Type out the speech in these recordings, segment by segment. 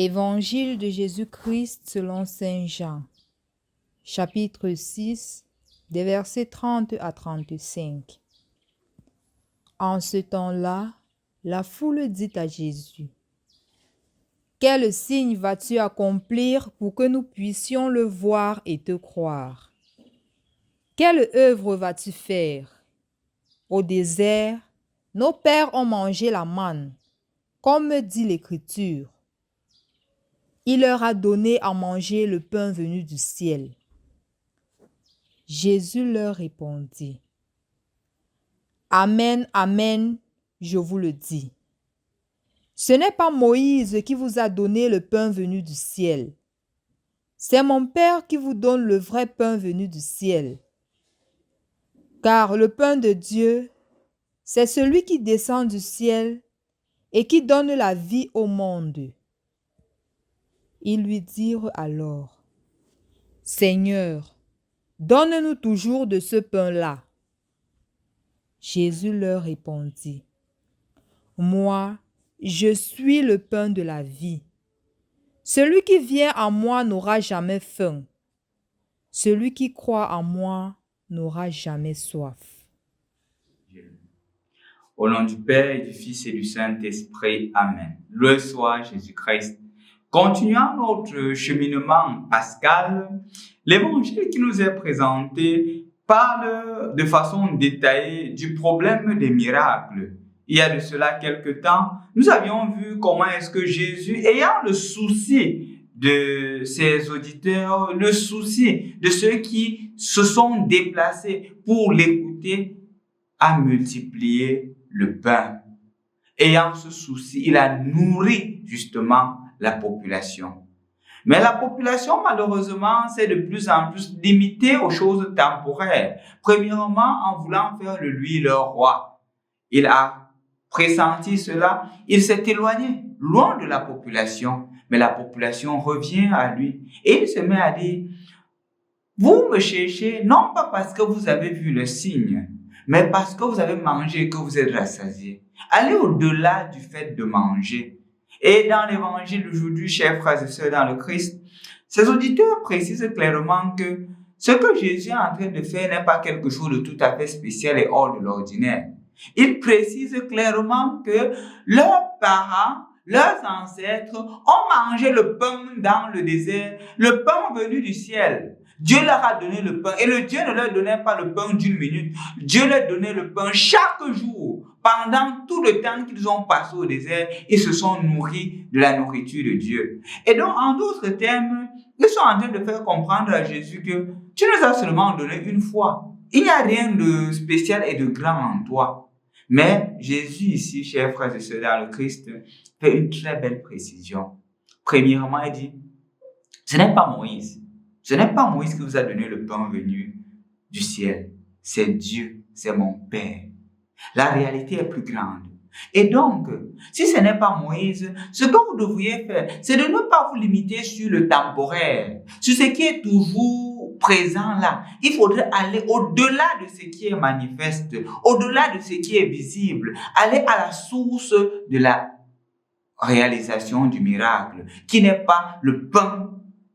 Évangile de Jésus-Christ selon saint Jean, chapitre 6, des versets 30 à 35. En ce temps-là, la foule dit à Jésus: « Quel signe vas-tu accomplir pour que nous puissions le voir et te croire? Quelle œuvre vas-tu faire? Au désert, nos pères ont mangé la manne, comme dit l'Écriture. Il leur a donné à manger le pain venu du ciel. » Jésus leur répondit: « Amen, amen, je vous le dis. Ce n'est pas Moïse qui vous a donné le pain venu du ciel. C'est mon Père qui vous donne le vrai pain venu du ciel. Car le pain de Dieu, c'est celui qui descend du ciel et qui donne la vie au monde. » Ils lui dirent alors: « Seigneur, donne-nous toujours de ce pain-là. » Jésus leur répondit: « Moi, je suis le pain de la vie. Celui qui vient à moi n'aura jamais faim. Celui qui croit en moi n'aura jamais soif. » Au nom du Père, du Fils et du Saint-Esprit. Amen. Loué soit Jésus-Christ. Continuons notre cheminement pascal. L'évangile qui nous est présenté parle de façon détaillée du problème des miracles. Il y a de cela quelque temps, nous avions vu comment est-ce que Jésus, ayant le souci de ses auditeurs, le souci de ceux qui se sont déplacés pour l'écouter, a multiplié le pain. Ayant ce souci, il a nourri justement la population. Mais la population, malheureusement, s'est de plus en plus limitée aux choses temporaires. Premièrement, en voulant faire de lui leur roi. Il a pressenti cela, il s'est éloigné, loin de la population. Mais la population revient à lui et il se met à dire: « Vous me cherchez, non pas parce que vous avez vu le signe, mais parce que vous avez mangé et que vous êtes rassasiés. Allez au-delà du fait de manger. » Et dans l'évangile d'aujourd'hui, chers frères et sœurs dans le Christ, ces auditeurs précisent clairement que ce que Jésus est en train de faire n'est pas quelque chose de tout à fait spécial et hors de l'ordinaire. Ils précisent clairement que leurs parents, leurs ancêtres ont mangé le pain dans le désert, le pain venu du ciel. Dieu leur a donné le pain et le Dieu ne leur donnait pas le pain d'une minute. Dieu leur donnait le pain chaque jour. Pendant tout le temps qu'ils ont passé au désert, ils se sont nourris de la nourriture de Dieu. Et donc, en d'autres termes, ils sont en train de faire comprendre à Jésus que tu nous as seulement donné une fois. Il n'y a rien de spécial et de grand en toi. Mais Jésus ici, chers frères et sœurs dans le Christ, fait une très belle précision. Premièrement, il dit, ce n'est pas Moïse. Ce n'est pas Moïse qui vous a donné le pain venu du ciel. C'est Dieu, c'est mon Père. La réalité est plus grande. Et donc, si ce n'est pas Moïse, ce que vous devriez faire, c'est de ne pas vous limiter sur le temporaire, sur ce qui est toujours présent là. Il faudrait aller au-delà de ce qui est manifeste, au-delà de ce qui est visible, aller à la source de la réalisation du miracle, qui n'est pas le pain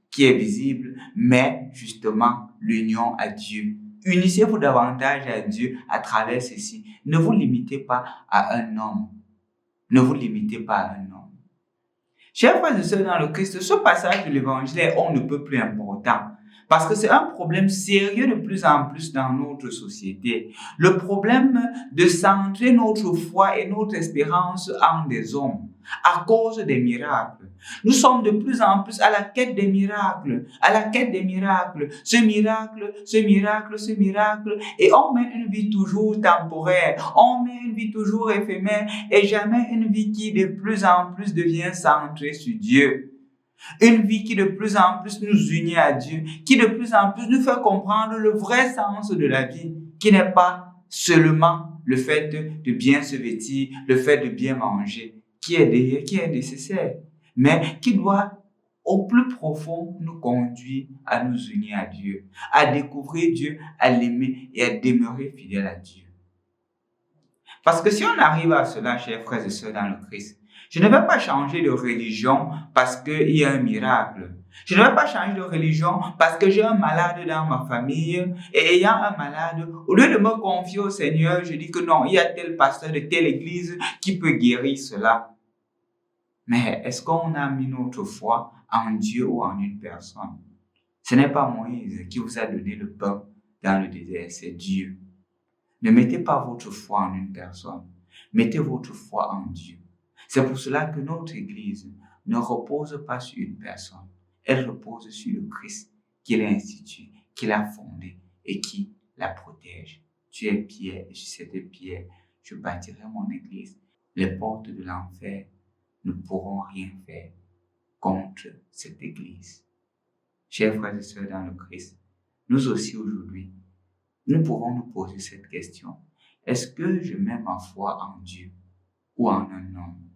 qui est visible, mais justement l'union à Dieu. Unissez-vous davantage à Dieu à travers ceci. Ne vous limitez pas à un homme. Ne vous limitez pas à un homme. Chers frères et sœurs dans le Christ, ce passage de l'évangile est on ne peut plus important. Parce que c'est un problème sérieux de plus en plus dans notre société. Le problème de centrer notre foi et notre espérance en des hommes à cause des miracles. Nous sommes de plus en plus à la quête des miracles, à la quête des miracles. Ce miracle, ce miracle, ce miracle. Et on met une vie toujours temporaire, on met une vie toujours éphémère et jamais une vie qui de plus en plus devient centrée sur Dieu. Une vie qui de plus en plus nous unit à Dieu, qui de plus en plus nous fait comprendre le vrai sens de la vie, qui n'est pas seulement le fait de bien se vêtir, le fait de bien manger, qui est nécessaire, mais qui doit au plus profond nous conduire à nous unir à Dieu, à découvrir Dieu, à l'aimer et à demeurer fidèle à Dieu. Parce que si on arrive à cela, chers frères et sœurs dans le Christ, Je ne vais pas changer de religion parce qu'il y a un miracle. Je ne vais pas changer de religion parce que j'ai un malade dans ma famille et ayant un malade, au lieu de me confier au Seigneur, je dis que non, il y a tel pasteur de telle église qui peut guérir cela. Mais est-ce qu'on a mis notre foi en Dieu ou en une personne? Ce n'est pas Moïse qui vous a donné le pain dans le désert, c'est Dieu. Ne mettez pas votre foi en une personne, mettez votre foi en Dieu. C'est pour cela que notre Église ne repose pas sur une personne, elle repose sur le Christ qui l'a institué, qui l'a fondé et qui la protège. Tu es pierre et sur cette pierre, je bâtirai mon Église. Les portes de l'enfer ne pourront rien faire contre cette Église. Chers frères et sœurs dans le Christ, nous aussi aujourd'hui, nous pouvons nous poser cette question. Est-ce que je mets ma foi en Dieu ou en un homme?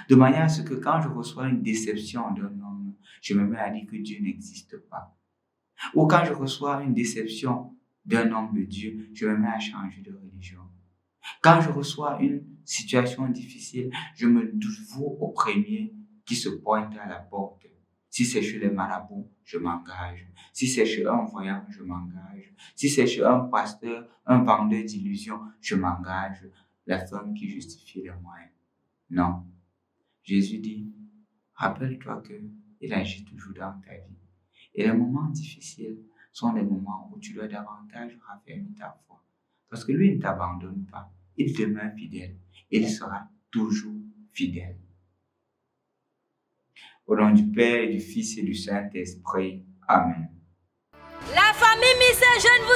De manière à ce que quand je reçois une déception d'un homme, je me mets à dire que Dieu n'existe pas. Ou quand je reçois une déception d'un homme de Dieu, je me mets à changer de religion. Quand je reçois une situation difficile, je me voue au premier qui se pointe à la porte. Si c'est chez les marabouts, je m'engage. Si c'est chez un voyant, je m'engage. Si c'est chez un pasteur, un vendeur d'illusions, je m'engage. La femme qui justifie les moyens. Non. Jésus dit, rappelle-toi qu'il agit toujours dans ta vie. Et les moments difficiles sont les moments où tu dois davantage raffermir ta foi. Parce que lui ne t'abandonne pas. Il demeure fidèle. Il sera toujours fidèle. Au nom du Père, et du Fils et du Saint-Esprit. Amen. La famille Miss Jeune